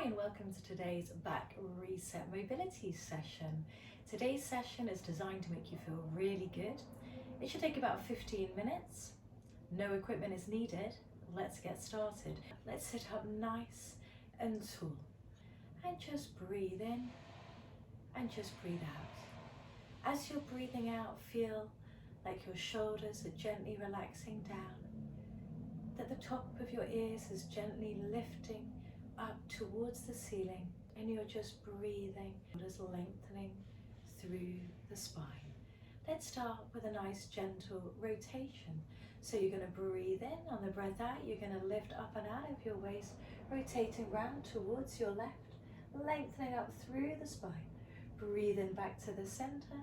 Hi and welcome to today's back reset mobility session. Today's session is designed to make you feel really good. It should take about 15 minutes. No equipment is needed. Let's get started. Let's sit up nice and tall and just breathe in and just breathe out. As you're breathing out, feel like your shoulders are gently relaxing down, that the top of your ears is gently lifting up towards the ceiling, and you're just breathing, shoulders lengthening through the spine. Let's start with a nice gentle rotation. So you're going to breathe in. On the breath out, you're going to lift up and out of your waist, rotating round towards your left, lengthening up through the spine. Breathe in back to the center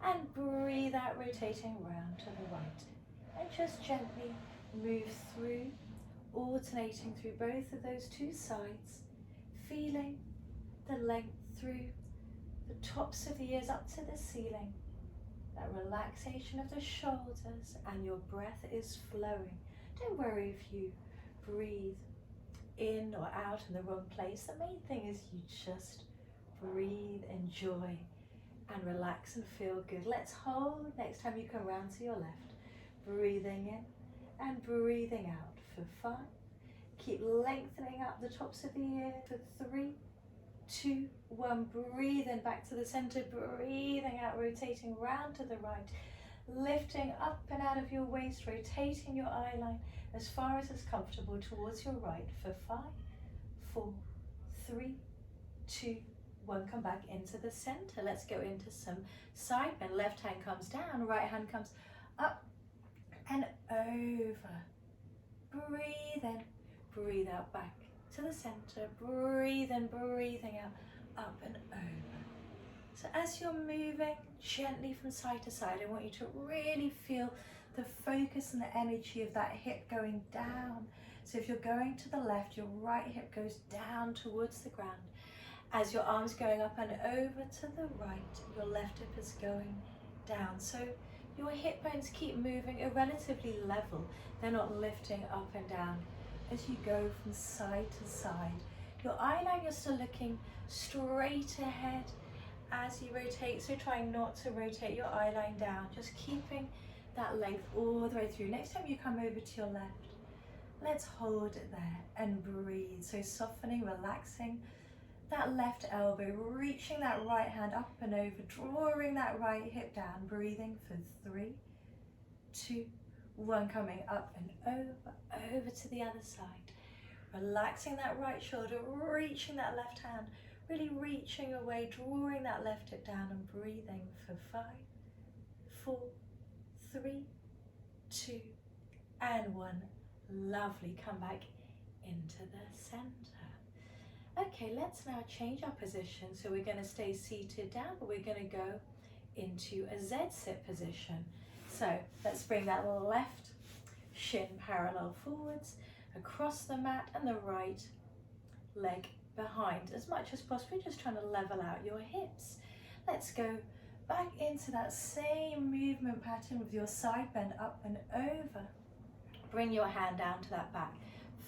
and breathe out, rotating round to the right. And just gently move through, alternating through both of those two sides, feeling the length through the tops of the ears up to the ceiling, that relaxation of the shoulders, and your breath is flowing. Don't worry if you breathe in or out in the wrong place. The main thing is you just breathe, enjoy, and relax and feel good. Let's hold next time you come round to your left, breathing in and breathing out for 5. Keep lengthening up the tops of the ear for 3, 2, 1. Breathe in back to the center, breathing out, rotating round to the right, lifting up and out of your waist, rotating your eye line as far as is comfortable towards your right for 5, 4, 3, 2, 1. Come back into the center. Let's go into some side bend. Left hand comes down, right hand comes up and over. Breathe in, breathe out, back to the center. Breathe in, breathing out, up and over. So as you're moving gently from side to side, I want you to really feel the focus and the energy of that hip going down. So if you're going to the left, your right hip goes down towards the ground. As your arms going up and over to the right, your left hip is going down. So your hip bones keep moving a relatively level. They're not lifting up and down as you go from side to side. Your eye line, you're still looking straight ahead as you rotate. So trying not to rotate your eye line down, just keeping that length all the way through. Next time you come over to your left, let's hold it there and breathe. So softening, relaxing that left elbow, reaching that right hand up and over, drawing that right hip down, breathing for 3, 2, 1, coming up and over to the other side. Relaxing that right shoulder, reaching that left hand, really reaching away, drawing that left hip down and breathing for 5, 4, 3, 2, and 1. Lovely, come back into the center. Okay, let's now change our position. So we're going to stay seated down, but we're going to go into a Z-sit position. So let's bring that left shin parallel forwards, across the mat, and the right leg behind as much as possible. Just trying to level out your hips. Let's go back into that same movement pattern with your side bend up and over. Bring your hand down to that back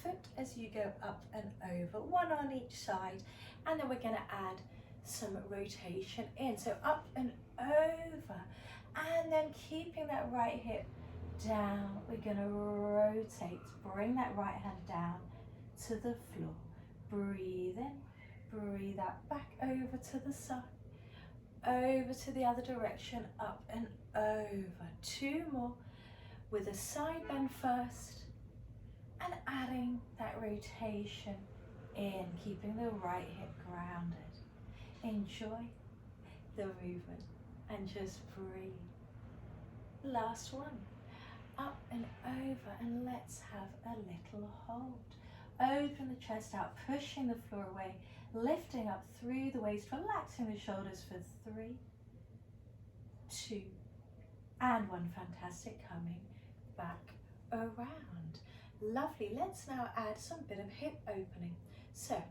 foot as you go up and over, 1 on each side, and then we're going to add some rotation in. So up and over, and then keeping that right hip down, we're going to rotate, bring that right hand down to the floor. Breathe in, breathe out, back over to the side, over to the other direction, up and over. 2 more with a side bend first, and adding that rotation in, keeping the right hip grounded. Enjoy the movement and just breathe. Last one, up and over, and let's have a little hold. Open the chest out, pushing the floor away, lifting up through the waist, relaxing the shoulders for 3, 2, and 1. Fantastic, coming back around. Lovely, let's now add some bit of hip opening. So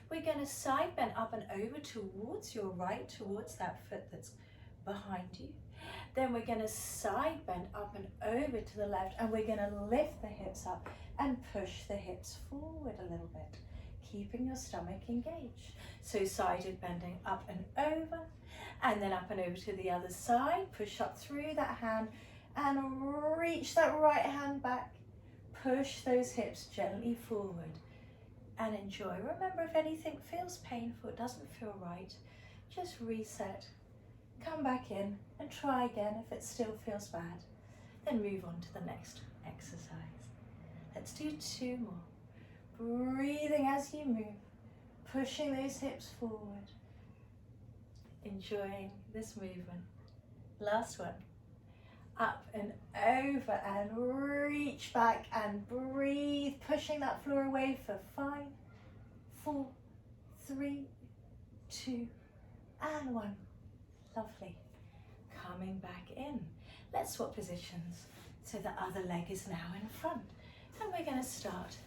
we're going to side bend up and over towards your right, towards that foot that's behind you. Then we're going to side bend up and over to the left, and we're going to lift the hips up and push the hips forward a little bit, keeping your stomach engaged. So sided bending up and over, and then up and over to the other side. Push up through that hand and reach that right hand back. Push those hips gently forward and enjoy. Remember, if anything feels painful, it doesn't feel right, just reset. Come back in and try again. If it still feels bad, then move on to the next exercise. Let's do 2 more. Breathing as you move, pushing those hips forward, enjoying this movement. Last one. Up and over and reach back and breathe, pushing that floor away for 5, 4, 3, 2, and 1. Lovely. Coming back in. Let's swap positions. So the other leg is now in front. And we're going to start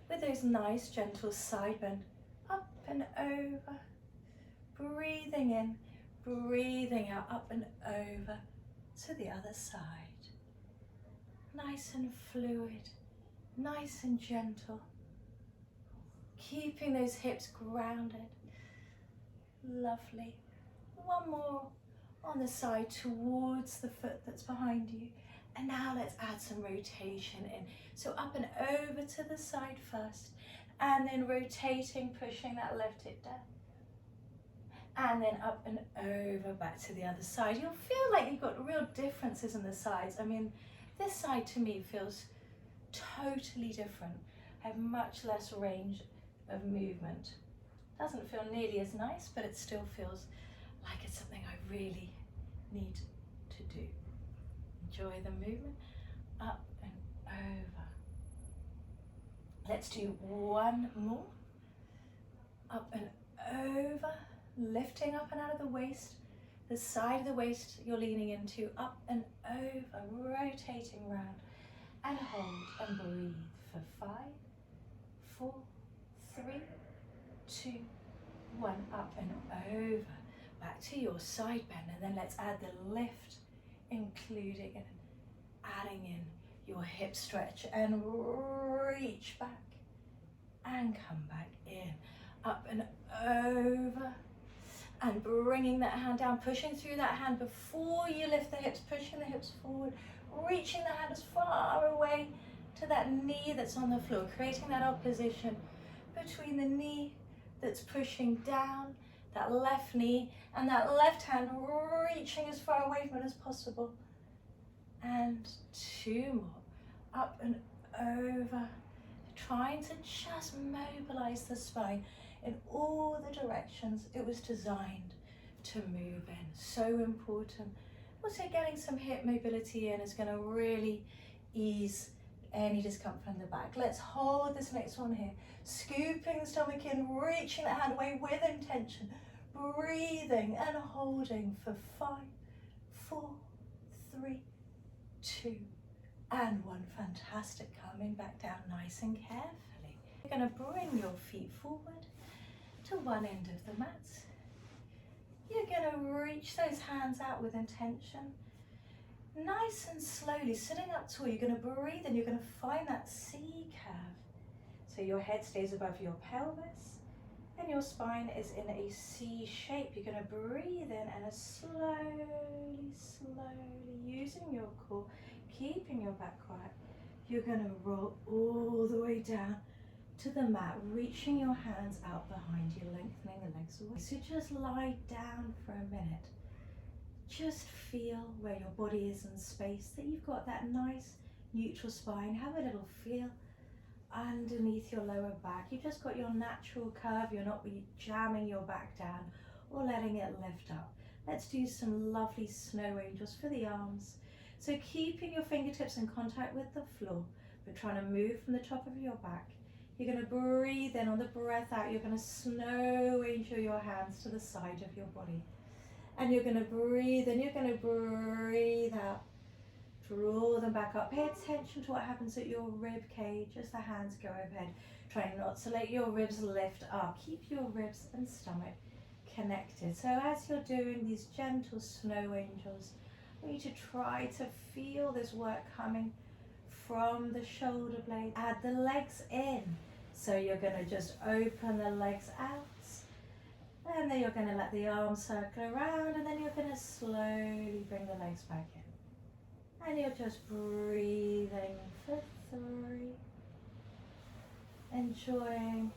with those nice gentle side bend. Up and over. Breathing in, breathing out, up and over to the other side. Nice and fluid, nice and gentle. Keeping those hips grounded. Lovely. One more on the side towards the foot that's behind you. And now let's add some rotation in. So up and over to the side first, and then rotating, pushing that left hip down. And then up and over back to the other side. You'll feel like you've got real differences in the sides. I mean, this side to me feels totally different. I have much less range of movement. Doesn't feel nearly as nice, but it still feels like it's something I really need to do. Enjoy the movement, up and over. Let's do 1 more. Up and over, lifting up and out of the waist. The side of the waist you're leaning into, up and over, rotating round. And hold and breathe for 5, 4, 3, 2, 1. Up and over. Back to your side bend, and then let's add the lift, including and adding in your hip stretch, and reach back and come back in. Up and over, and bringing that hand down, pushing through that hand before you lift the hips, pushing the hips forward, reaching the hand as far away to that knee that's on the floor, creating that opposition between the knee that's pushing down, that left knee, and that left hand reaching as far away from it as possible. And 2 more. Up and over, trying to just mobilize the spine in all the directions it was designed to move in. So important. Also, getting some hip mobility in is going to really ease any discomfort in the back. Let's hold this next one here. Scooping the stomach in, reaching the hand away with intention. Breathing and holding for 5, 4, 3, 2, and 1. Fantastic. Coming back down nice and carefully. You're going to bring your feet forward to one end of the mat. You're going to reach those hands out with intention. Nice and slowly, sitting up tall, you're going to breathe and you're going to find that C curve. So your head stays above your pelvis and your spine is in a C shape. You're going to breathe in and slowly, using your core, keeping your back quiet, you're going to roll all the way down to the mat, reaching your hands out behind you, lengthening the legs away. So just lie down for a minute. Just feel where your body is in space, that you've got that nice neutral spine. Have a little feel underneath your lower back. You've just got your natural curve. You're not jamming your back down or letting it lift up. Let's do some lovely snow angels for the arms. So keeping your fingertips in contact with the floor, but trying to move from the top of your back. You're going to breathe in. On the breath out, you're going to snow angel your hands to the side of your body. And you're going to breathe in, you're going to breathe out. Draw them back up. Pay attention to what happens at your rib cage as the hands go overhead. Try not to let your ribs lift up. Keep your ribs and stomach connected. So as you're doing these gentle snow angels, I want you to try to feel this work coming from the shoulder blade. Add the legs in. So you're going to just open the legs out, and then you're going to let the arms circle around, and then you're going to slowly bring the legs back in. And you're just breathing for 3, enjoying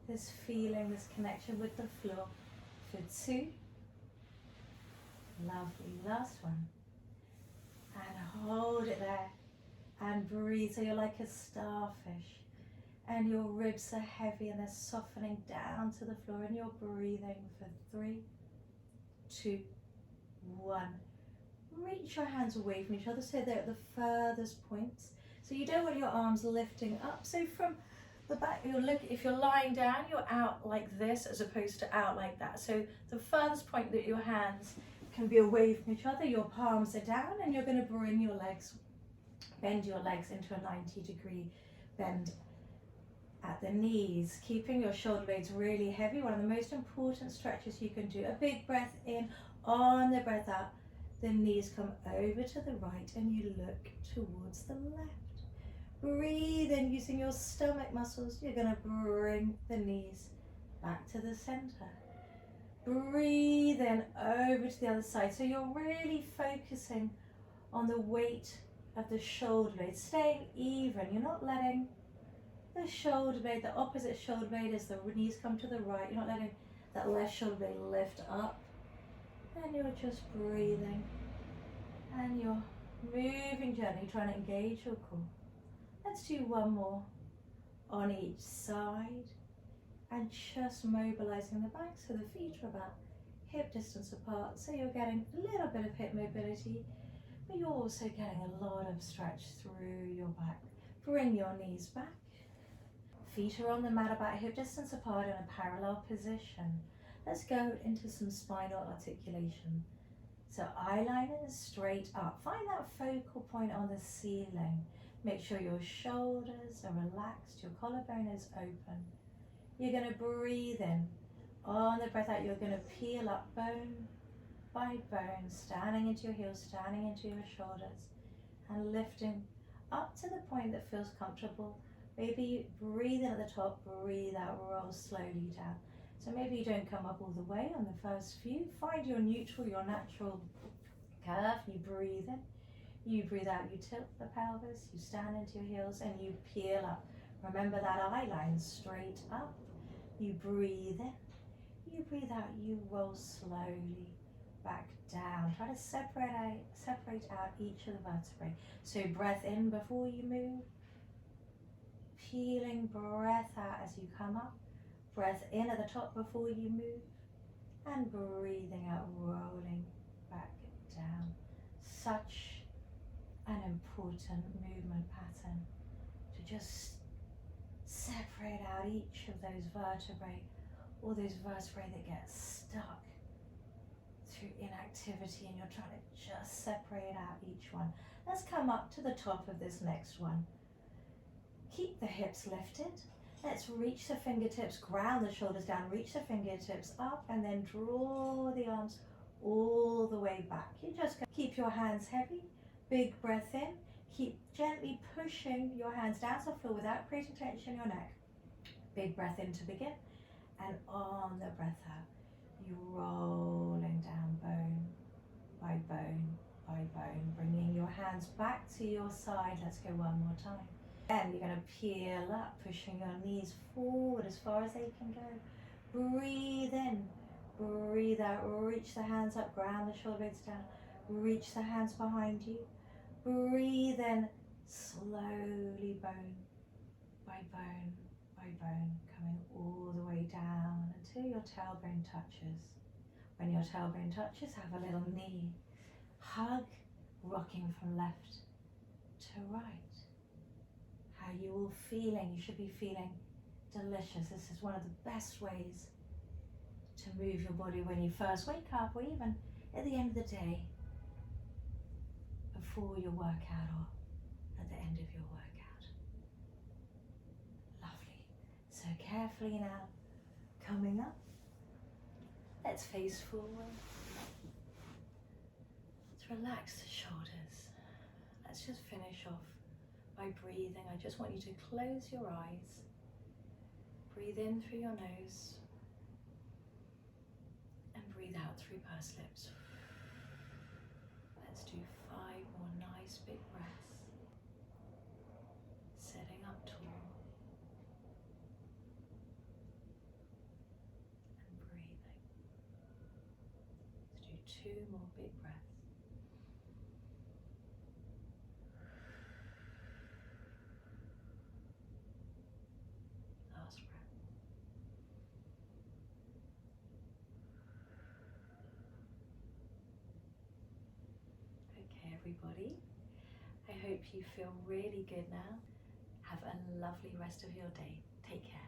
this feeling, this connection with the floor for 2. Lovely, last one. And hold it there and breathe. So you're like a starfish and your ribs are heavy and they're softening down to the floor, and you're breathing for 3, 2, 1. Reach your hands away from each other so they're at the furthest points. So you don't want your arms lifting up. So from the back, if you're lying down, you're out like this as opposed to out like that. So the furthest point that your hands can be away from each other, your palms are down, and you're going to bring your legs, bend your legs into a 90-degree bend at the knees, keeping your shoulder blades really heavy. One of the most important stretches you can do. A big breath in. On the breath out, the knees come over to the right and you look towards the left. Breathe in using your stomach muscles. You're going to bring the knees back to the center. Breathe in over to the other side. So you're really focusing on the weight of the shoulder blade, staying even. You're not letting the shoulder blade, the opposite shoulder blade, as the knees come to the right, you're not letting that left shoulder blade lift up. And you're just breathing. And you're moving gently, trying to engage your core. Let's do one more on each side. And just mobilizing the back so the feet are about hip distance apart. So you're getting a little bit of hip mobility, but you're also getting a lot of stretch through your back. Bring your knees back. Feet are on the mat about hip distance apart in a parallel position. Let's go into some spinal articulation. So eyeliner is straight up. Find that focal point on the ceiling. Make sure your shoulders are relaxed, your collarbone is open. You're going to breathe in. On the breath out, you're going to peel up bone by bone, standing into your heels, standing into your shoulders, and lifting up to the point that feels comfortable. Maybe you breathe in at the top, breathe out, roll slowly down. So maybe you don't come up all the way on the first few. Find your neutral, your natural curve. You breathe in, you breathe out, you tilt the pelvis, you stand into your heels, and you peel up. Remember that eye line straight up. You breathe in, you breathe out, you roll slowly back down. Try to separate out each of the vertebrae. So breath in before you move, peeling breath out as you come up, breath in at the top before you move, and breathing out, rolling back down. Such an important movement pattern to just separate out each of those vertebrae, all those vertebrae that get stuck through inactivity, and you're trying to just separate out each one. Let's come up to the top of this next one. Keep the hips lifted. Let's reach the fingertips, ground the shoulders down, reach the fingertips up, and then draw the arms all the way back. You just keep your hands heavy, big breath in, keep gently pushing your hands down to the floor without creating tension in your neck. Big breath in to begin, and on the breath out, you're rolling down bone by bone by bone, bringing your hands back to your side. Let's go one more time. And you're going to peel up, pushing your knees forward as far as they can go. Breathe in, breathe out, reach the hands up, ground the shoulder blades down, reach the hands behind you. Breathe in, slowly bone by bone by bone, coming all the way down until your tailbone touches. When your tailbone touches, have a little knee hug, rocking from left to right. How you all feeling? You should be feeling delicious. This is one of the best ways to move your body when you first wake up, or even at the end of the day, before your workout or at the end of your workout. Lovely. So carefully now, coming up, let's face forward. Let's relax the shoulders. Let's just finish off by breathing. I just want you to close your eyes Breathe in through your nose and breathe out through pursed lips. Let's do 5 more nice big breaths. Sitting up tall and breathing. Let's do 2 more big breaths. Last breath. Okay, everybody. I hope you feel really good now. Have a lovely rest of your day. Take care.